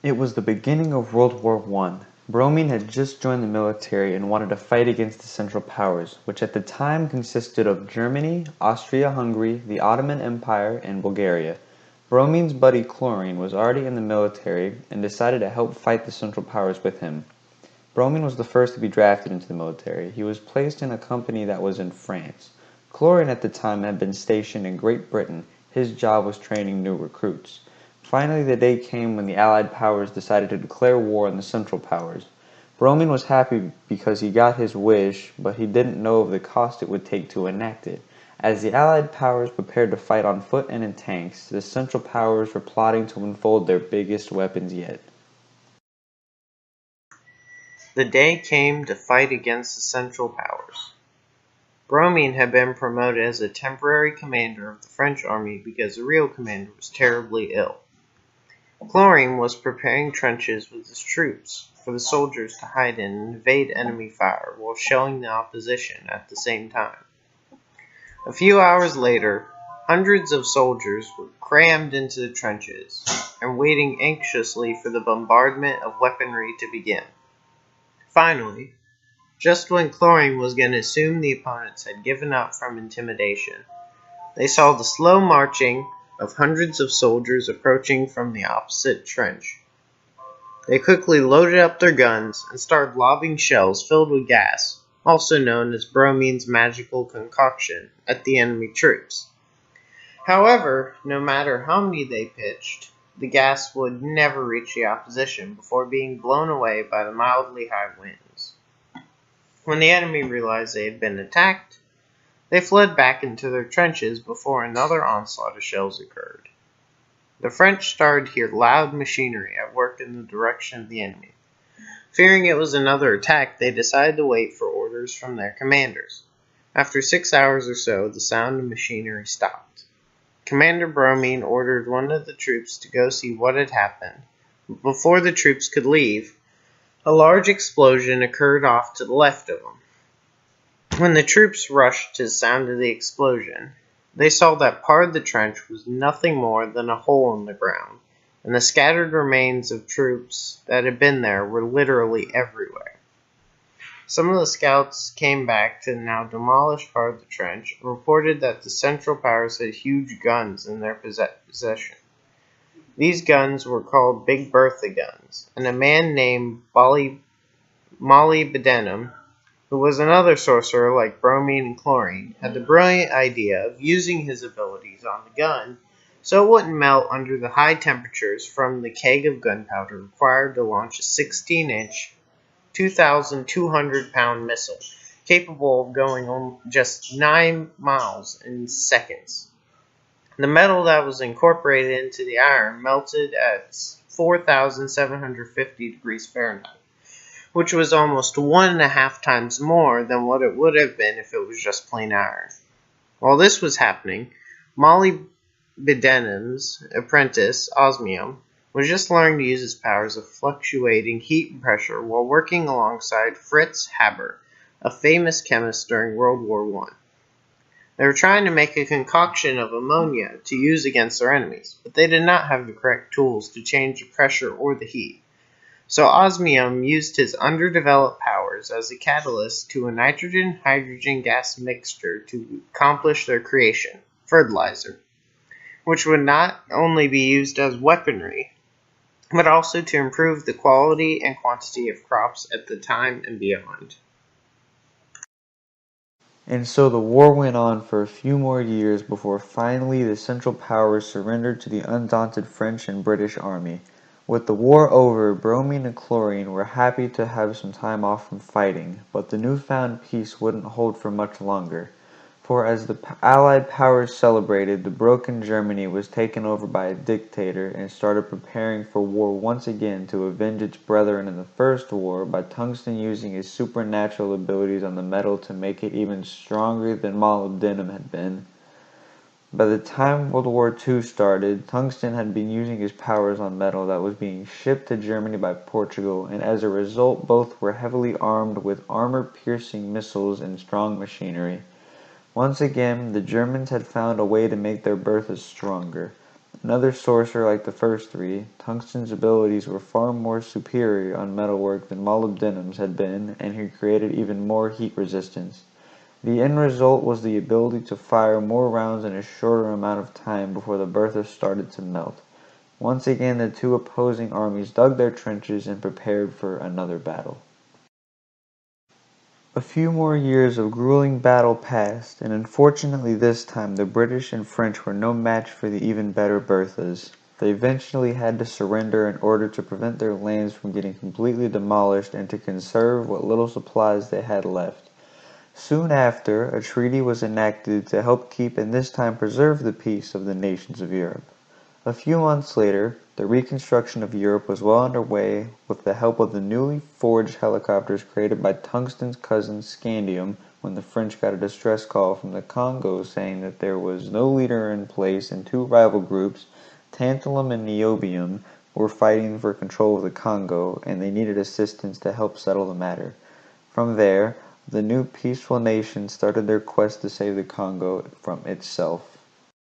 It was the beginning of World War I. Bromine had just joined the military and wanted to fight against the Central Powers, which at the time consisted of Germany, Austria-Hungary, the Ottoman Empire, and Bulgaria. Bromine's buddy Chlorine was already in the military and decided to help fight the Central Powers with him. Bromine was the first to be drafted into the military. He was placed in a company that was in France. Chlorine at the time had been stationed in Great Britain. His job was training new recruits. Finally, the day came when the Allied powers decided to declare war on the Central Powers. Bromine was happy because he got his wish, but he didn't know of the cost it would take to enact it. As the Allied powers prepared to fight on foot and in tanks, the Central Powers were plotting to unfold their biggest weapons yet. The day came to fight against the Central Powers. Bromine had been promoted as a temporary commander of the French army because the real commander was terribly ill. Chlorine was preparing trenches with his troops for the soldiers to hide in and evade enemy fire while shelling the opposition at the same time. A few hours later, hundreds of soldiers were crammed into the trenches and waiting anxiously for the bombardment of weaponry to begin. Finally, just when Chlorine was going to assume the opponents had given up from intimidation, they saw the slow marching of hundreds of soldiers approaching from the opposite trench. They quickly loaded up their guns and started lobbing shells filled with gas, also known as Bromine's magical concoction, at the enemy troops. However, no matter how many they pitched, the gas would never reach the opposition before being blown away by the mildly high winds. When the enemy realized they had been attacked, they fled back into their trenches before another onslaught of shells occurred. The French started to hear loud machinery at work in the direction of the enemy. Fearing it was another attack, they decided to wait for orders from their commanders. After 6 hours or so, the sound of machinery stopped. Commander Bromine ordered one of the troops to go see what had happened. Before the troops could leave, a large explosion occurred off to the left of them. When the troops rushed to the sound of the explosion, they saw that part of the trench was nothing more than a hole in the ground, and the scattered remains of troops that had been there were literally everywhere. Some of the scouts came back to the now demolished part of the trench and reported that the Central Powers had huge guns in their possession. These guns were called Big Bertha guns, and a man named Molybdenum, who was another sorcerer like Bromine and Chlorine, had the brilliant idea of using his abilities on the gun so it wouldn't melt under the high temperatures from the keg of gunpowder required to launch a 16-inch, 2,200-pound missile, capable of going on just 9 miles in seconds. The metal that was incorporated into the iron melted at 4,750 degrees Fahrenheit, which was almost 1.5 times more than what it would have been if it was just plain iron. While this was happening, Molybdenum's apprentice, Osmium, was just learning to use his powers of fluctuating heat and pressure while working alongside Fritz Haber, a famous chemist during World War I. They were trying to make a concoction of ammonia to use against their enemies, but they did not have the correct tools to change the pressure or the heat. So Osmium used his underdeveloped powers as a catalyst to a nitrogen-hydrogen gas mixture to accomplish their creation, fertilizer, which would not only be used as weaponry, but also to improve the quality and quantity of crops at the time and beyond. And so the war went on for a few more years before finally the Central Powers surrendered to the undaunted French and British army. With the war over, Bromine and Chlorine were happy to have some time off from fighting, but the newfound peace wouldn't hold for much longer. For as the Allied powers celebrated, the broken Germany was taken over by a dictator and started preparing for war once again to avenge its brethren in the First War by Tungsten using his supernatural abilities on the metal to make it even stronger than molybdenum had been. By the time World War II started, Tungsten had been using his powers on metal that was being shipped to Germany by Portugal, and as a result both were heavily armed with armor-piercing missiles and strong machinery. Once again, the Germans had found a way to make their Berthas stronger. Another sorcerer like the first three, Tungsten's abilities were far more superior on metalwork than molybdenum's had been, and he created even more heat resistance. The end result was the ability to fire more rounds in a shorter amount of time before the Bertha started to melt. Once again, the two opposing armies dug their trenches and prepared for another battle. A few more years of grueling battle passed, and unfortunately this time the British and French were no match for the even better Berthas. They eventually had to surrender in order to prevent their lands from getting completely demolished and to conserve what little supplies they had left. Soon after, a treaty was enacted to help keep and this time preserve the peace of the nations of Europe. A few months later, the reconstruction of Europe was well underway with the help of the newly forged helicopters created by Tungsten's cousin Scandium when the French got a distress call from the Congo saying that there was no leader in place and two rival groups, Tantalum and Niobium, were fighting for control of the Congo and they needed assistance to help settle the matter. From there, the new peaceful nation started their quest to save the Congo from itself.